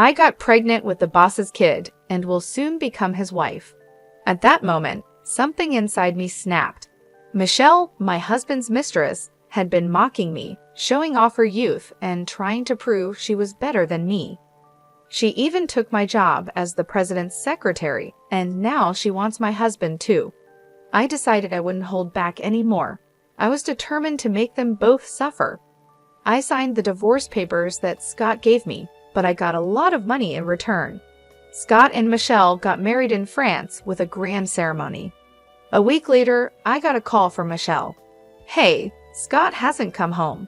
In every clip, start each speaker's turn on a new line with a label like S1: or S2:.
S1: I got pregnant with the boss's kid and will soon become his wife. At that moment, something inside me snapped. Michelle, my husband's mistress, had been mocking me, showing off her youth and trying to prove she was better than me. She even took my job as the president's secretary, and now she wants my husband too. I decided I wouldn't hold back anymore. I was determined to make them both suffer. I signed the divorce papers that Scott gave me, but I got a lot of money in return. Scott and Michelle got married in France with a grand ceremony. A week later, I got a call from Michelle. "Hey, Scott hasn't come home.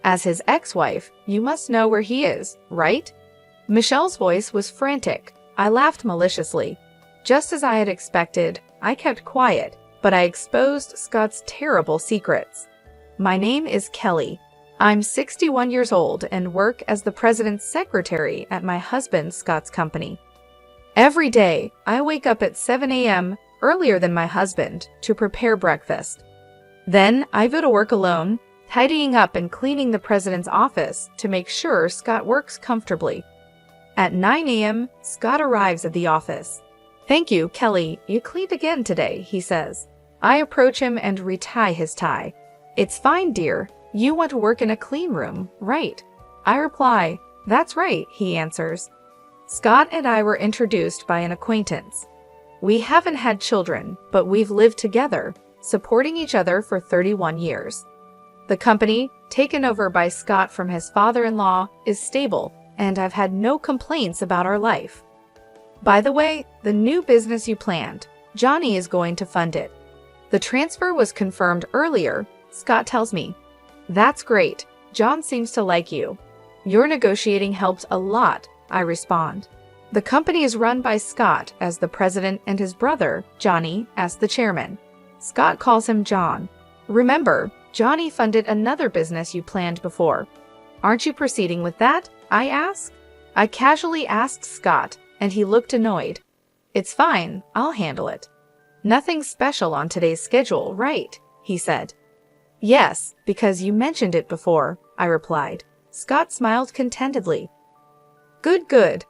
S1: As his ex-wife, you must know where he is, right?" Michelle's voice was frantic. I laughed maliciously. Just as I had expected, I kept quiet, but I exposed Scott's terrible secrets. "My name is Kelly. I'm 61 years old and work as the president's secretary at my husband Scott's company. Every day, I wake up at 7 a.m., earlier than my husband, to prepare breakfast. Then I go to work alone, tidying up and cleaning the president's office to make sure Scott works comfortably. At 9 a.m., Scott arrives at the office. "Thank you, Kelly, you cleaned again today," he says. I approach him and retie his tie. "It's fine, dear. You want to work in a clean room, right?" I reply, "That's right," he answers. Scott and I were introduced by an acquaintance. We haven't had children, but we've lived together, supporting each other for 31 years. The company, taken over by Scott from his father-in-law, is stable, and I've had no complaints about our life. By the way, the new business you planned, Johnny is going to fund it. The transfer was confirmed earlier, Scott tells me. "That's great. John seems to like you." "Your negotiating helped a lot," I respond. The company is run by Scott as the president and his brother, Johnny, as the chairman. Scott calls him John. "Remember, Johnny funded another business you planned before. Aren't you proceeding with that?" I ask. I casually asked Scott, and he looked annoyed. "It's fine, I'll handle it." "Nothing special on today's schedule, right?" he said. "Yes, because you mentioned it before," I replied. Scott smiled contentedly. "Good, good.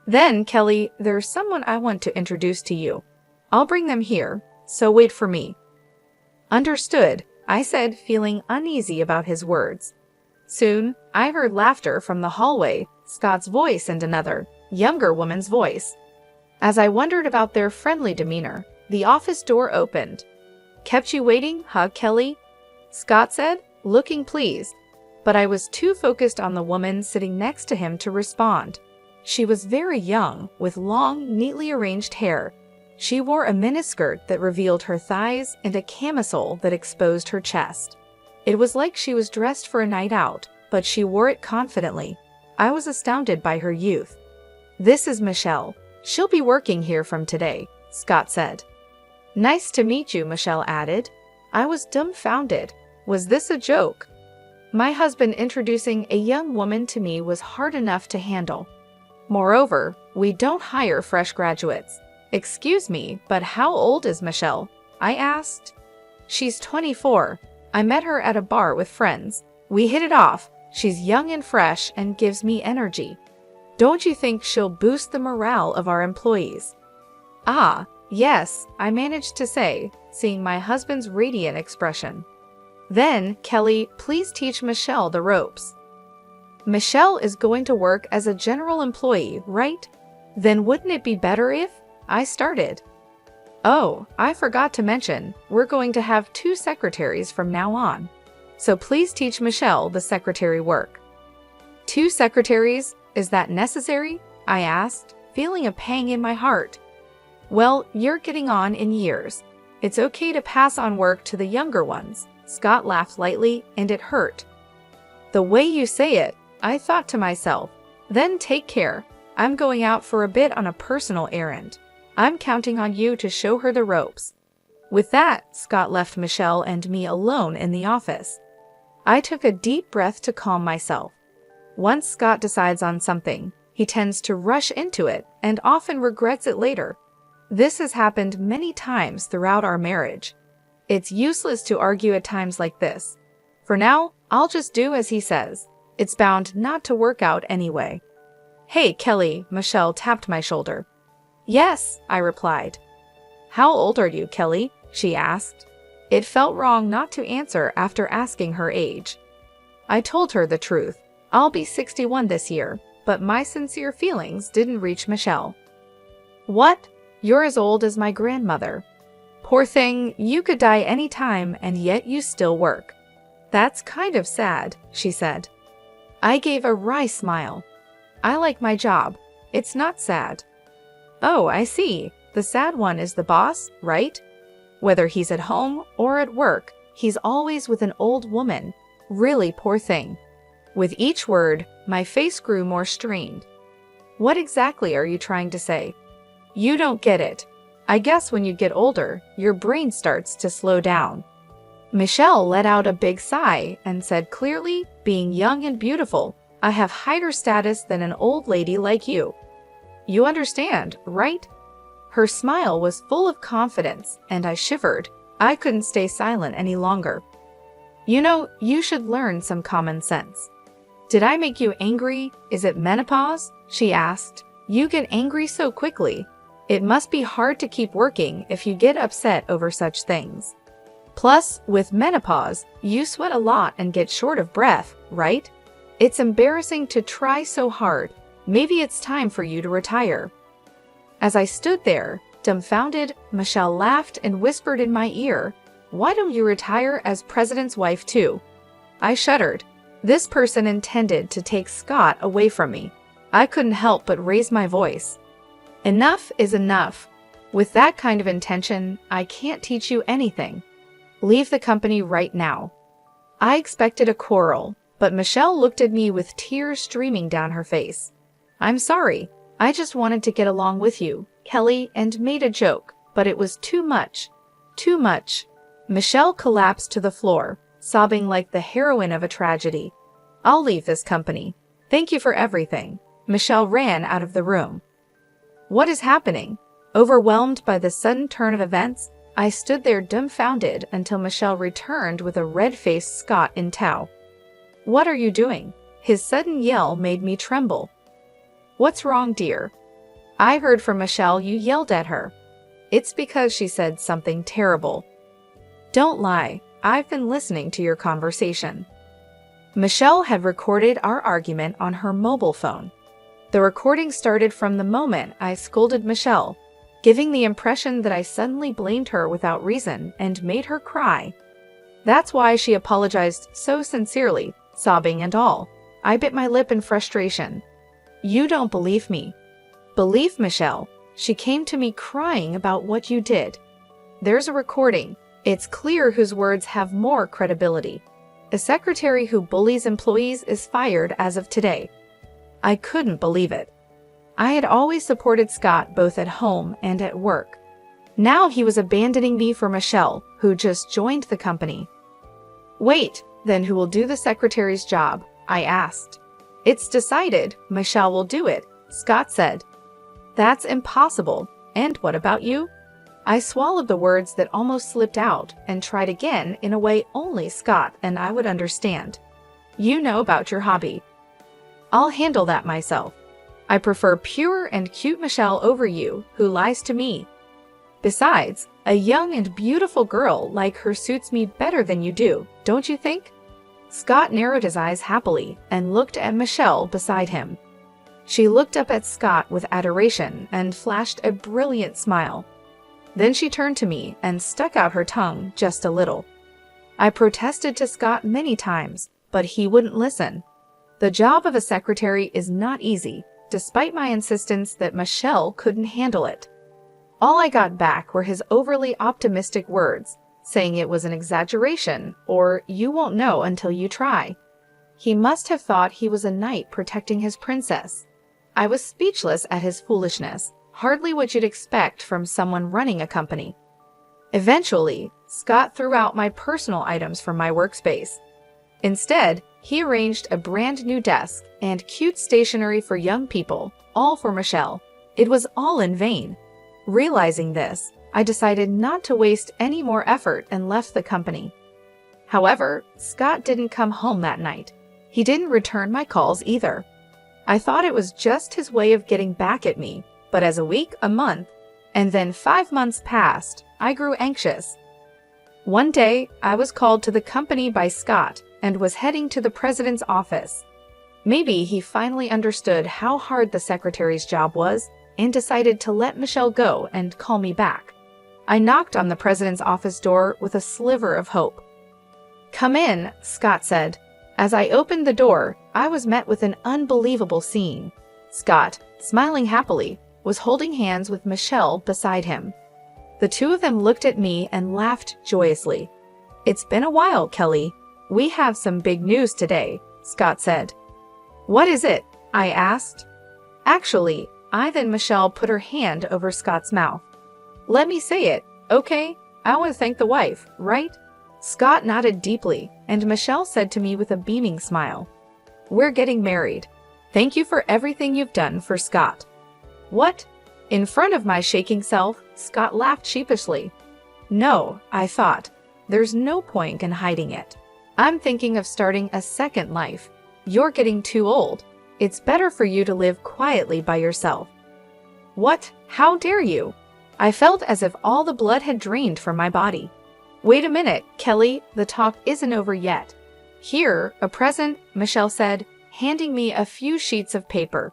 S1: Then, Kelly, there's someone I want to introduce to you. I'll bring them here, so wait for me." "Understood," I said, feeling uneasy about his words. Soon, I heard laughter from the hallway, Scott's voice and another, younger woman's voice. As I wondered about their friendly demeanor, the office door opened. "Kept you waiting, huh, Kelly?" Scott said, looking pleased, but I was too focused on the woman sitting next to him to respond. She was very young, with long, neatly arranged hair. She wore a miniskirt that revealed her thighs and a camisole that exposed her chest. It was like she was dressed for a night out, but she wore it confidently. I was astounded by her youth. "This is Michelle. She'll be working here from today," Scott said. "Nice to meet you," Michelle added. I was dumbfounded. Was this a joke? My husband introducing a young woman to me was hard enough to handle. Moreover, we don't hire fresh graduates. "Excuse me, but how old is Michelle?" I asked. "She's 24. I met her at a bar with friends. We hit it off. She's young and fresh and gives me energy. Don't you think she'll boost the morale of our employees?" "Ah, yes," I managed to say, seeing my husband's radiant expression. "Then, Kelly, please teach Michelle the ropes." "Michelle is going to work as a general employee, right? Then wouldn't it be better if—" I started. "Oh, I forgot to mention, we're going to have 2 secretaries from now on. So please teach Michelle the secretary work." "2 secretaries? Is that necessary?" I asked, feeling a pang in my heart. "Well, you're getting on in years. It's okay to pass on work to the younger ones." Scott laughed lightly, and it hurt. "The way you say it," I thought to myself. "Then take care. I'm going out for a bit on a personal errand. I'm counting on you to show her the ropes." With that, Scott left Michelle and me alone in the office. I took a deep breath to calm myself. Once Scott decides on something, he tends to rush into it and often regrets it later. This has happened many times throughout our marriage. It's useless to argue at times like this. For now, I'll just do as he says. It's bound not to work out anyway. "Hey, Kelly," Michelle tapped my shoulder. "Yes," I replied. "How old are you, Kelly?" she asked. It felt wrong not to answer after asking her age. I told her the truth. I'll be 61 this year, but my sincere feelings didn't reach Michelle. "What? You're as old as my grandmother. Poor thing, you could die any time and yet you still work." "That's kind of sad," she said. I gave a wry smile. "I like my job. It's not sad." "Oh, I see. The sad one is the boss, right? Whether he's at home or at work, he's always with an old woman. Really poor thing." With each word, my face grew more strained. "What exactly are you trying to say?" "You don't get it. I guess when you get older, your brain starts to slow down." Michelle let out a big sigh and said clearly, "Being young and beautiful, I have higher status than an old lady like you. You understand, right?" Her smile was full of confidence, and I shivered. I couldn't stay silent any longer. "You know, you should learn some common sense." "Did I make you angry? Is it menopause?" she asked. "You get angry so quickly. It must be hard to keep working if you get upset over such things. Plus, with menopause, you sweat a lot and get short of breath, right? It's embarrassing to try so hard. Maybe it's time for you to retire." As I stood there, dumbfounded, Michelle laughed and whispered in my ear, "Why don't you retire as president's wife too?" I shuddered. This person intended to take Scott away from me. I couldn't help but raise my voice. "Enough is enough. With that kind of intention, I can't teach you anything. Leave the company right now." I expected a quarrel, but Michelle looked at me with tears streaming down her face. "I'm sorry. I just wanted to get along with you, Kelly, and made a joke, but it was too much. Too much." Michelle collapsed to the floor, sobbing like the heroine of a tragedy. "I'll leave this company. Thank you for everything." Michelle ran out of the room. What is happening? Overwhelmed by the sudden turn of events, I stood there dumbfounded until Michelle returned with a red-faced Scott in tow. "What are you doing?" His sudden yell made me tremble. "What's wrong, dear?" "I heard from Michelle you yelled at her." "It's because she said something terrible." "Don't lie. I've been listening to your conversation." Michelle had recorded our argument on her mobile phone. The recording started from the moment I scolded Michelle, giving the impression that I suddenly blamed her without reason and made her cry. That's why she apologized so sincerely, sobbing and all. I bit my lip in frustration. "You don't believe me." "Believe Michelle. She came to me crying about what you did. There's a recording. It's clear whose words have more credibility. A secretary who bullies employees is fired as of today." I couldn't believe it. I had always supported Scott both at home and at work. Now he was abandoning me for Michelle, who just joined the company. "Wait, then who will do the secretary's job?" I asked. "It's decided. Michelle will do it," Scott said. "That's impossible. And what about you?" I swallowed the words that almost slipped out and tried again in a way only Scott and I would understand. "You know about your hobby." "I'll handle that myself. I prefer pure and cute Michelle over you, who lies to me. Besides, a young and beautiful girl like her suits me better than you do, don't you think?" Scott narrowed his eyes happily and looked at Michelle beside him. She looked up at Scott with adoration and flashed a brilliant smile. Then she turned to me and stuck out her tongue just a little. I protested to Scott many times, but he wouldn't listen. The job of a secretary is not easy, despite my insistence that Michelle couldn't handle it. All I got back were his overly optimistic words, saying it was an exaggeration or "you won't know until you try." He must have thought he was a knight protecting his princess. I was speechless at his foolishness, hardly what you'd expect from someone running a company. Eventually, Scott threw out my personal items from my workspace. Instead, he arranged a brand new desk and cute stationery for young people, all for Michelle. It was all in vain. Realizing this, I decided not to waste any more effort and left the company. However, Scott didn't come home that night. He didn't return my calls either. I thought it was just his way of getting back at me, but as a week, a month, and then 5 months passed, I grew anxious. One day, I was called to the company by Scott and was heading to the president's office. Maybe he finally understood how hard the secretary's job was and decided to let Michelle go and call me back. I knocked on the president's office door with a sliver of hope. "Come in," Scott said. As I opened the door, I was met with an unbelievable scene. Scott, smiling happily, was holding hands with Michelle beside him. The two of them looked at me and laughed joyously. "It's been a while, Kelly. We have some big news today," Scott said. "What is it?" I asked. Actually, then Michelle put her hand over Scott's mouth. "Let me say it, okay? I want to thank the wife, right?" Scott nodded deeply, and Michelle said to me with a beaming smile, "We're getting married. Thank you for everything you've done for Scott." "What?" In front of my shaking self, Scott laughed sheepishly. "No," I thought. "There's no point in hiding it. I'm thinking of starting a second life. You're getting too old. It's better for you to live quietly by yourself." "What? How dare you?" I felt as if all the blood had drained from my body. "Wait a minute, Kelly, the talk isn't over yet. Here, a present," Michelle said, handing me a few sheets of paper.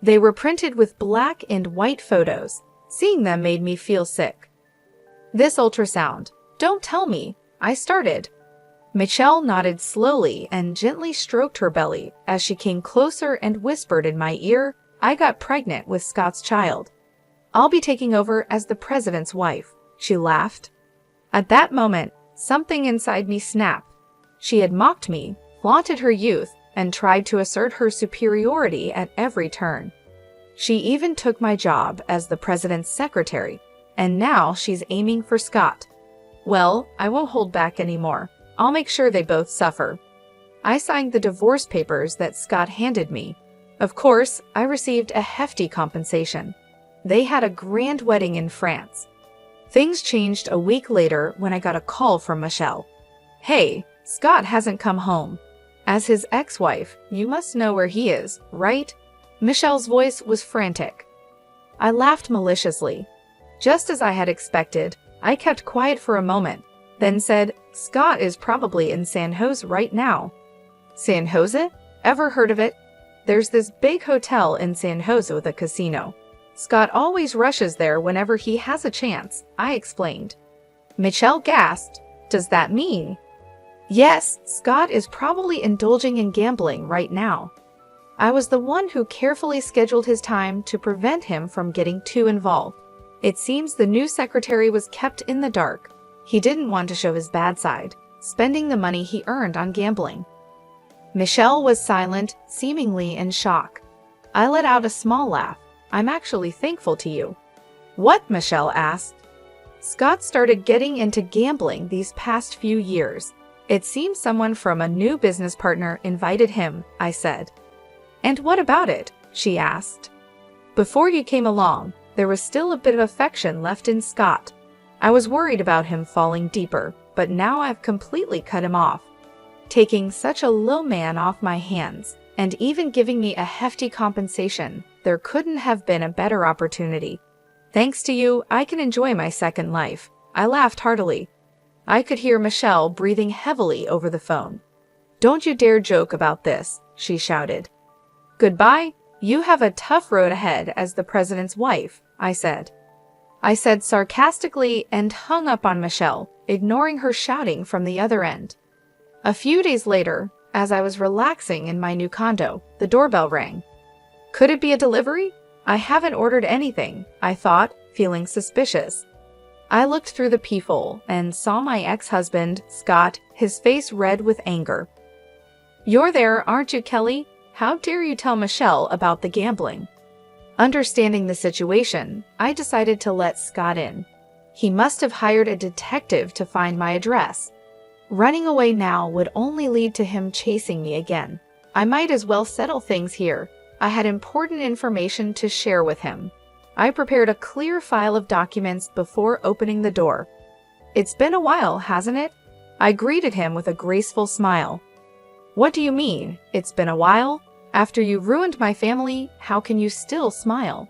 S1: They were printed with black and white photos. Seeing them made me feel sick. "This ultrasound. Don't tell me," I started. Michelle nodded slowly and gently stroked her belly as she came closer and whispered in my ear, "I got pregnant with Scott's child. I'll be taking over as the president's wife," she laughed. At that moment, something inside me snapped. She had mocked me, flaunted her youth, and tried to assert her superiority at every turn. She even took my job as the president's secretary, and now she's aiming for Scott. Well, I won't hold back anymore. I'll make sure they both suffer. I signed the divorce papers that Scott handed me. Of course, I received a hefty compensation. They had a grand wedding in France. Things changed a week later when I got a call from Michelle. "Hey, Scott hasn't come home. As his ex-wife, you must know where he is, right?" Michelle's voice was frantic. I laughed maliciously. Just as I had expected, I kept quiet for a moment, then said, "Scott is probably in San Jose right now." "San Jose? Ever heard of it? There's this big hotel in San Jose with a casino. Scott always rushes there whenever he has a chance," I explained. Michelle gasped. "Does that mean?" "Yes, Scott is probably indulging in gambling right now. I was the one who carefully scheduled his time to prevent him from getting too involved. It seems the new secretary was kept in the dark. He didn't want to show his bad side, spending the money he earned on gambling." Michelle was silent, seemingly in shock. I let out a small laugh. "I'm actually thankful to you." "What?" Michelle asked. "Scott started getting into gambling these past few years. It seems someone from a new business partner invited him," I said. "And what about it?" she asked. "Before you came along, there was still a bit of affection left in Scott. I was worried about him falling deeper, but now I've completely cut him off. Taking such a low man off my hands, and even giving me a hefty compensation, there couldn't have been a better opportunity. Thanks to you, I can enjoy my second life." I laughed heartily. I could hear Michelle breathing heavily over the phone. "Don't you dare joke about this," she shouted. "Goodbye. You have a tough road ahead as the president's wife," I said. I said sarcastically and hung up on Michelle, ignoring her shouting from the other end. A few days later, as I was relaxing in my new condo, the doorbell rang. Could it be a delivery? I haven't ordered anything, I thought, feeling suspicious. I looked through the peephole and saw my ex-husband, Scott, his face red with anger. "You're there, aren't you, Kelly? How dare you tell Michelle about the gambling?" Understanding the situation, I decided to let Scott in. He must have hired a detective to find my address. Running away now would only lead to him chasing me again. I might as well settle things here. I had important information to share with him. I prepared a clear file of documents before opening the door. "It's been a while, hasn't it?" I greeted him with a graceful smile. "What do you mean, it's been a while?" After you ruined my family, how can you still smile?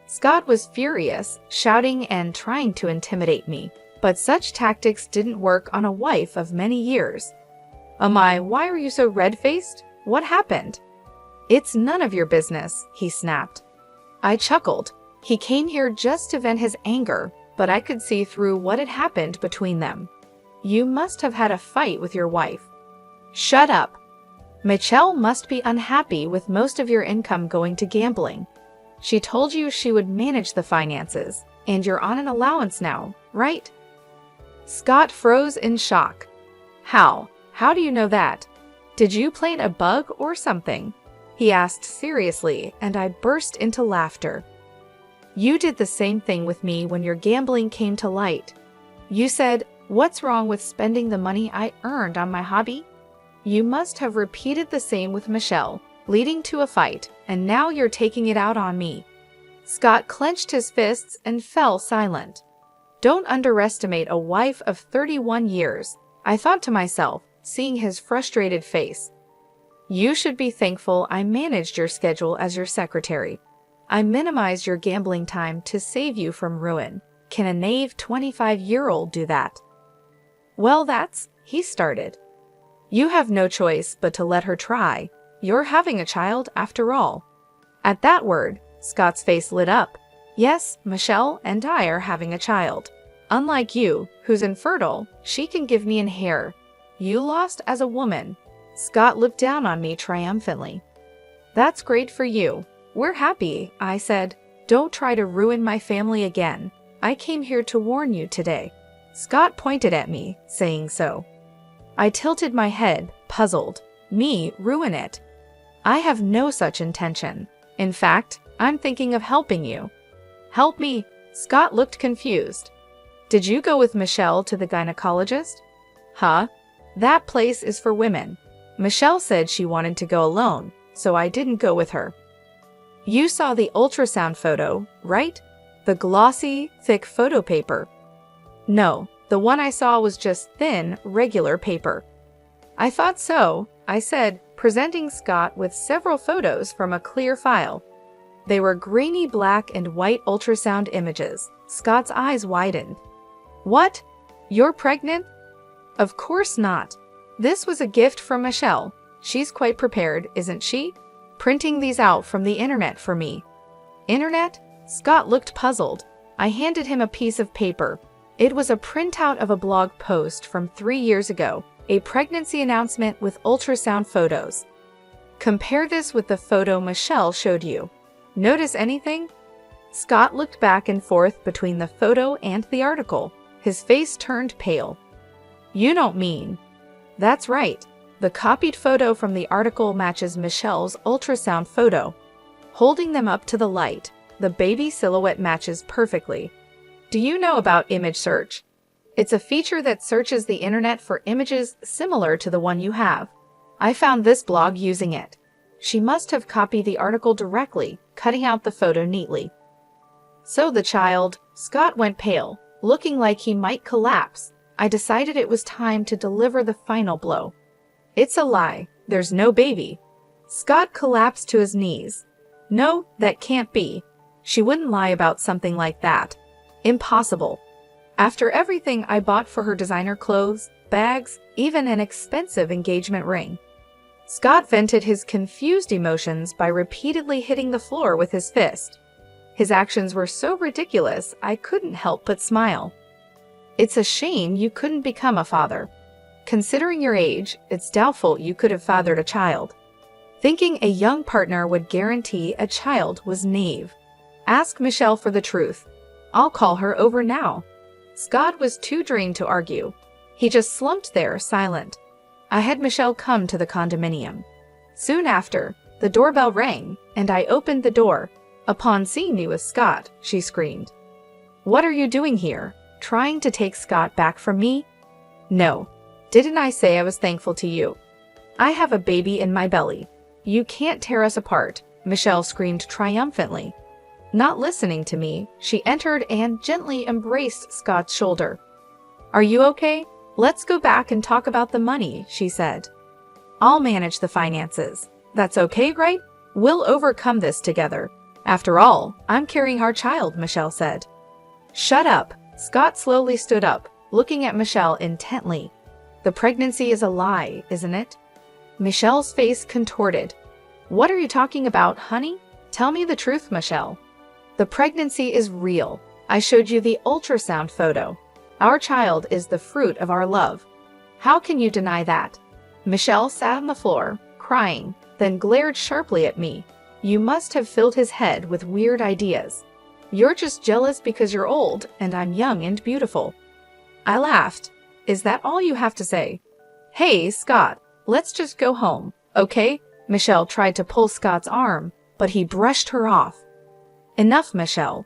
S1: Scott was furious, shouting and trying to intimidate me. But such tactics didn't work on a wife of many years. Why are you so red-faced? What happened? It's none of your business, he snapped. I chuckled. He came here just to vent his anger, but I could see through what had happened between them. You must have had a fight with your wife. Shut up. Michelle must be unhappy with most of your income going to gambling. She told you she would manage the finances, and you're on an allowance now, right? Scott froze in shock. How? How do you know that? Did you plant a bug or something? He asked seriously, and I burst into laughter. You did the same thing with me when your gambling came to light. You said, "What's wrong with spending the money I earned on my hobby?" You must have repeated the same with Michelle, leading to a fight, and now you're taking it out on me. Scott clenched his fists and fell silent. Don't underestimate a wife of 31 years, I thought to myself, seeing his frustrated face. You should be thankful I managed your schedule as your secretary. I minimized your gambling time to save you from ruin. Can a naive 25-year-old do that? Well, he started. You have no choice but to let her try. You're having a child after all. At that word, Scott's face lit up. Yes, Michelle and I are having a child. Unlike you, who's infertile, she can give me an heir. You lost as a woman. Scott looked down on me triumphantly. That's great for you. We're happy, I said. Don't try to ruin my family again. I came here to warn you today. Scott pointed at me, saying so. I tilted my head, puzzled. Me ruin it? I have no such intention. In fact, I'm thinking of helping you. Help me? Scott looked confused. Did you go with Michelle to the gynecologist? Huh? That place is for women. Michelle said she wanted to go alone, so I didn't go with her. You saw the ultrasound photo, right? The glossy, thick photo paper. No, the one I saw was just thin, regular paper. I thought so, I said, presenting Scott with several photos from a clear file. They were grainy black and white ultrasound images. Scott's eyes widened. What? You're pregnant? Of course not. This was a gift from Michelle. She's quite prepared, isn't she? Printing these out from the internet for me. Internet? Scott looked puzzled. I handed him a piece of paper. It was a printout of a blog post from 3 years ago, a pregnancy announcement with ultrasound photos. Compare this with the photo Michelle showed you. Notice anything? Scott looked back and forth between the photo and the article. His face turned pale. You don't mean... That's right. The copied photo from the article matches Michelle's ultrasound photo. Holding them up to the light, the baby silhouette matches perfectly. Do you know about image search? It's a feature that searches the internet for images similar to the one you have. I found this blog using it. She must have copied the article directly, cutting out the photo neatly. So the child, Scott went pale, looking like he might collapse. I decided it was time to deliver the final blow. It's a lie. There's no baby. Scott collapsed to his knees. No, that can't be. She wouldn't lie about something like that. Impossible. After everything I bought for her designer clothes, bags, even an expensive engagement ring. Scott vented his confused emotions by repeatedly hitting the floor with his fist. His actions were so ridiculous, I couldn't help but smile. It's a shame you couldn't become a father. Considering your age, it's doubtful you could have fathered a child. Thinking a young partner would guarantee a child was naive. Ask Michelle for the truth. I'll call her over now. Scott was too drained to argue. He just slumped there, silent. I had Michelle come to the condominium. Soon after, the doorbell rang, and I opened the door. Upon seeing me with Scott, she screamed. What are you doing here? Trying to take Scott back from me? No. Didn't I say I was thankful to you? I have a baby in my belly. You can't tear us apart, Michelle screamed triumphantly. Not listening to me, she entered and gently embraced Scott's shoulder. Are you okay? Let's go back and talk about the money, she said. I'll manage the finances. That's okay, right? We'll overcome this together. After all, I'm carrying our child, Michelle said. Shut up. Scott slowly stood up, looking at Michelle intently. The pregnancy is a lie, isn't it? Michelle's face contorted. What are you talking about, honey? Tell me the truth, Michelle. The pregnancy is real. I showed you the ultrasound photo. Our child is the fruit of our love. How can you deny that? Michelle sat on the floor, crying, then glared sharply at me. You must have filled his head with weird ideas. You're just jealous because you're old and I'm young and beautiful. I laughed. Is that all you have to say? Hey, Scott, let's just go home, okay? Michelle tried to pull Scott's arm, but he brushed her off. Enough, Michelle.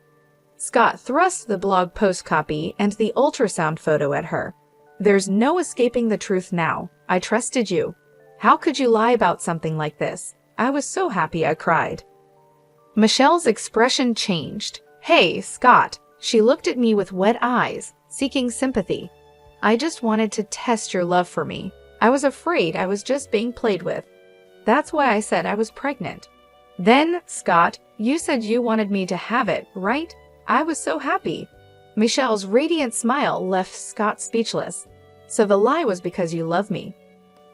S1: Scott thrust the blog post copy and the ultrasound photo at her. There's no escaping the truth now. I trusted you. How could you lie about something like this? I was so happy I cried. Michelle's expression changed. Hey, Scott. She looked at me with wet eyes, seeking sympathy. I just wanted to test your love for me. I was afraid I was just being played with. That's why I said I was pregnant. Then, Scott, you said you wanted me to have it, right? I was so happy. Michelle's radiant smile left Scott speechless. So the lie was because you love me.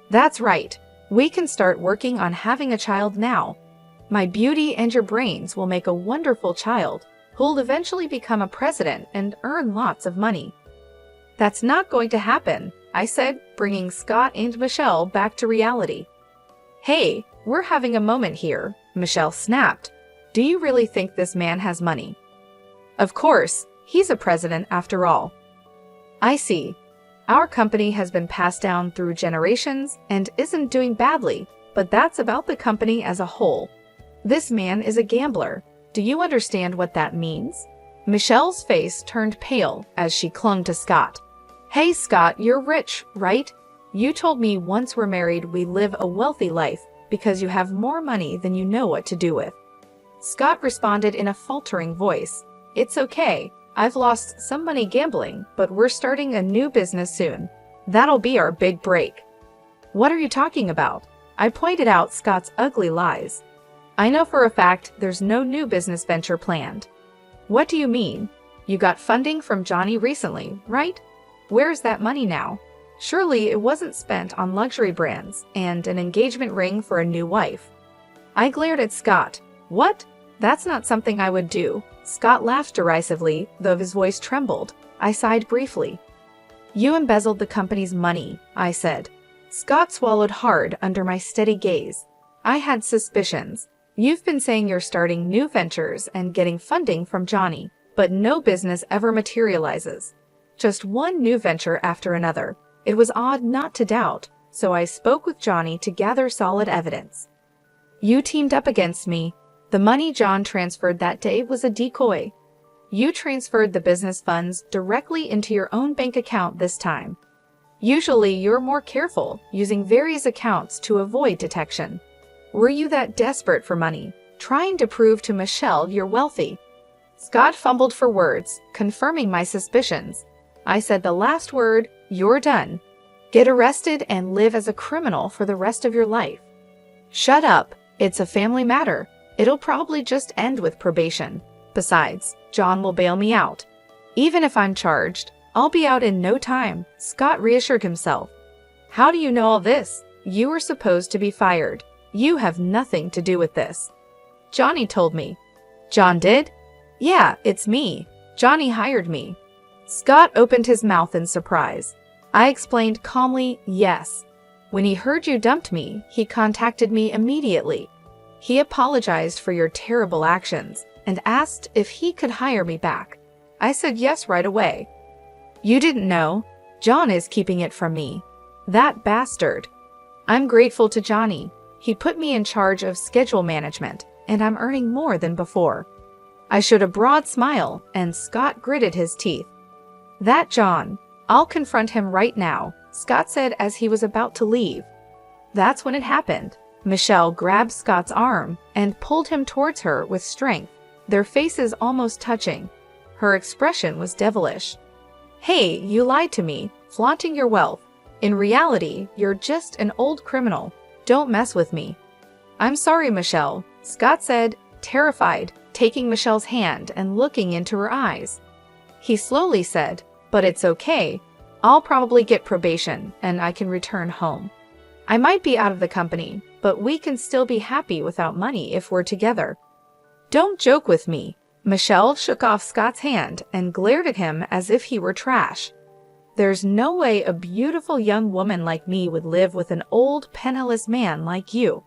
S1: That's right. We can start working on having a child now. My beauty and your brains will make a wonderful child who'll eventually become a president and earn lots of money. That's not going to happen, I said, bringing Scott and Michelle back to reality. Hey, we're having a moment here, Michelle snapped. Do you really think this man has money? Of course, he's a president after all. I see. Our company has been passed down through generations and isn't doing badly, but that's about the company as a whole. This man is a gambler. Do you understand what that means? Michelle's face turned pale as she clung to Scott. Hey, Scott, you're rich, right? You told me once we're married we live a wealthy life because you have more money than you know what to do with. Scott responded in a faltering voice. It's okay. I've lost some money gambling, but we're starting a new business soon. That'll be our big break. What are you talking about? I pointed out Scott's ugly lies. I know for a fact there's no new business venture planned. What do you mean? You got funding from Johnny recently, right? Where's that money now? Surely it wasn't spent on luxury brands and an engagement ring for a new wife. I glared at Scott. What? That's not something I would do. Scott laughed derisively, though his voice trembled. I sighed briefly. You embezzled the company's money, I said. Scott swallowed hard under my steady gaze. I had suspicions. You've been saying you're starting new ventures and getting funding from Johnny, but no business ever materializes. Just one new venture after another. It was odd not to doubt, so I spoke with Johnny to gather solid evidence. You teamed up against me. The money John transferred that day was a decoy. You transferred the business funds directly into your own bank account this time. Usually you're more careful, using various accounts to avoid detection. Were you that desperate for money, trying to prove to Michelle you're wealthy? Scott fumbled for words, confirming my suspicions. I said the last word, you're done. Get arrested and live as a criminal for the rest of your life. Shut up, it's a family matter. It'll probably just end with probation. Besides, John will bail me out. Even if I'm charged, I'll be out in no time, Scott reassured himself. How do you know all this? You were supposed to be fired. You have nothing to do with this. Johnny told me. John did? Yeah, it's me. Johnny hired me. Scott opened his mouth in surprise. I explained calmly, yes. When he heard you dumped me, he contacted me immediately. He apologized for your terrible actions and asked if he could hire me back. I said yes right away. You didn't know. John is keeping it from me. That bastard. I'm grateful to Johnny. He put me in charge of schedule management, and I'm earning more than before. I showed a broad smile, and Scott gritted his teeth. That John. I'll confront him right now, Scott said as he was about to leave. That's when it happened. Michelle grabbed Scott's arm and pulled him towards her with strength, their faces almost touching. Her expression was devilish. Hey, you lied to me, flaunting your wealth. In reality, you're just an old criminal. Don't mess with me. I'm sorry, Michelle. Scott said, terrified, taking Michelle's hand and looking into her eyes. He slowly said, but it's okay. I'll probably get probation and I can return home. I might be out of the company, but we can still be happy without money if we're together. Don't joke with me. Michelle shook off Scott's hand and glared at him as if he were trash. There's no way a beautiful young woman like me would live with an old, penniless man like you.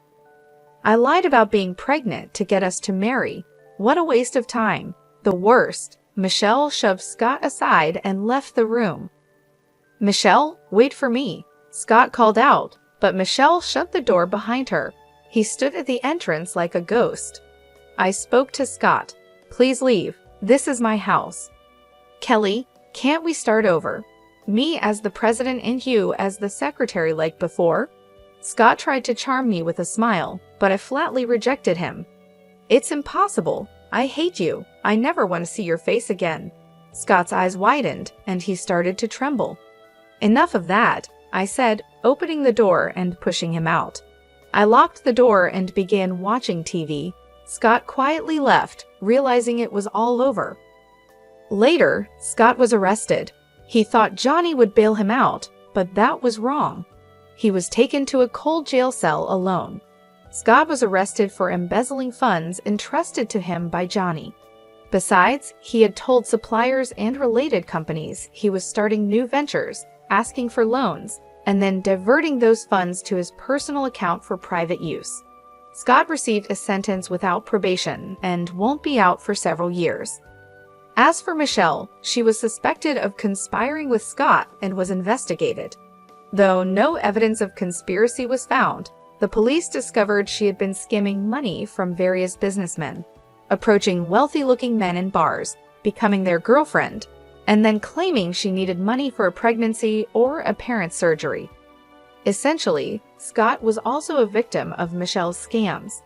S1: I lied about being pregnant to get us to marry. What a waste of time. The worst. Michelle shoved Scott aside and left the room. Michelle, wait for me, Scott called out, but Michelle shut the door behind her. He stood at the entrance like a ghost. I spoke to Scott. Please leave. This is my house. Kelly, can't we start over? Me as the president and you as the secretary like before? Scott tried to charm me with a smile, but I flatly rejected him. It's impossible. I hate you. I never want to see your face again. Scott's eyes widened, and he started to tremble. Enough of that, I said, opening the door and pushing him out. I locked the door and began watching TV. Scott quietly left, realizing it was all over. Later, Scott was arrested. He thought Johnny would bail him out, but that was wrong. He was taken to a cold jail cell alone. Scott was arrested for embezzling funds entrusted to him by Johnny. Besides, he had told suppliers and related companies he was starting new ventures, asking for loans, and then diverting those funds to his personal account for private use. Scott received a sentence without probation and won't be out for several years. As for Michelle, she was suspected of conspiring with Scott and was investigated. Though no evidence of conspiracy was found, the police discovered she had been skimming money from various businessmen, approaching wealthy-looking men in bars, becoming their girlfriend, and then claiming she needed money for a pregnancy or a parent's surgery. Essentially, Scott was also a victim of Michelle's scams.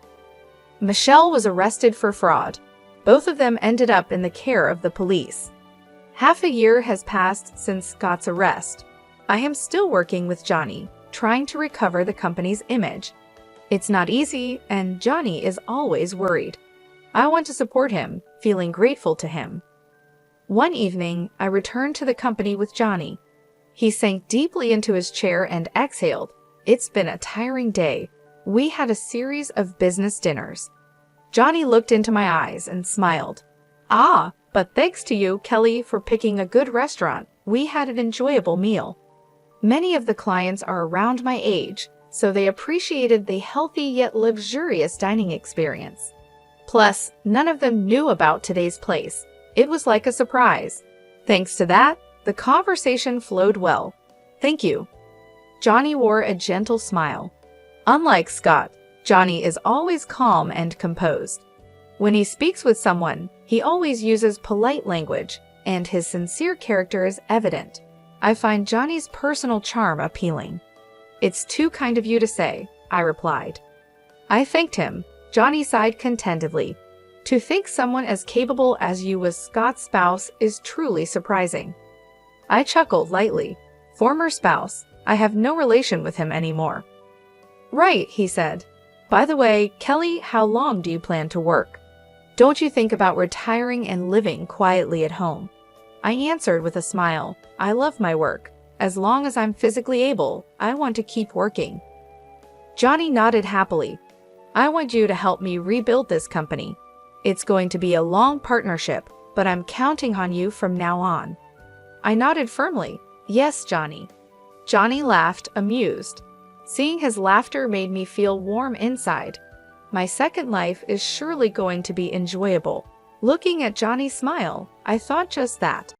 S1: Michelle was arrested for fraud. Both of them ended up in the care of the police. Half a year has passed since Scott's arrest. I am still working with Johnny, trying to recover the company's image. It's not easy, and Johnny is always worried. I want to support him, feeling grateful to him. One evening, I returned to the company with Johnny. He sank deeply into his chair and exhaled. It's been a tiring day. We had a series of business dinners. Johnny looked into my eyes and smiled. Ah, but thanks to you, Kelly, for picking a good restaurant. We had an enjoyable meal. Many of the clients are around my age, so they appreciated the healthy yet luxurious dining experience. Plus, none of them knew about today's place. It was like a surprise. Thanks to that, the conversation flowed well. Thank you. Johnny wore a gentle smile. Unlike Scott, Johnny is always calm and composed. When he speaks with someone, he always uses polite language, and his sincere character is evident. I find Johnny's personal charm appealing. It's too kind of you to say, I replied. I thanked him. Johnny sighed contentedly. To think someone as capable as you was Scott's spouse is truly surprising. I chuckled lightly. Former spouse. I have no relation with him anymore. Right, he said. By the way, Kelly, how long do you plan to work? Don't you think about retiring and living quietly at home? I answered with a smile. I love my work. As long as I'm physically able, I want to keep working. Johnny nodded happily. I want you to help me rebuild this company. It's going to be a long partnership, but I'm counting on you from now on. I nodded firmly. Yes, Johnny. Johnny laughed, amused. Seeing his laughter made me feel warm inside. My second life is surely going to be enjoyable. Looking at Johnny's smile, I thought just that.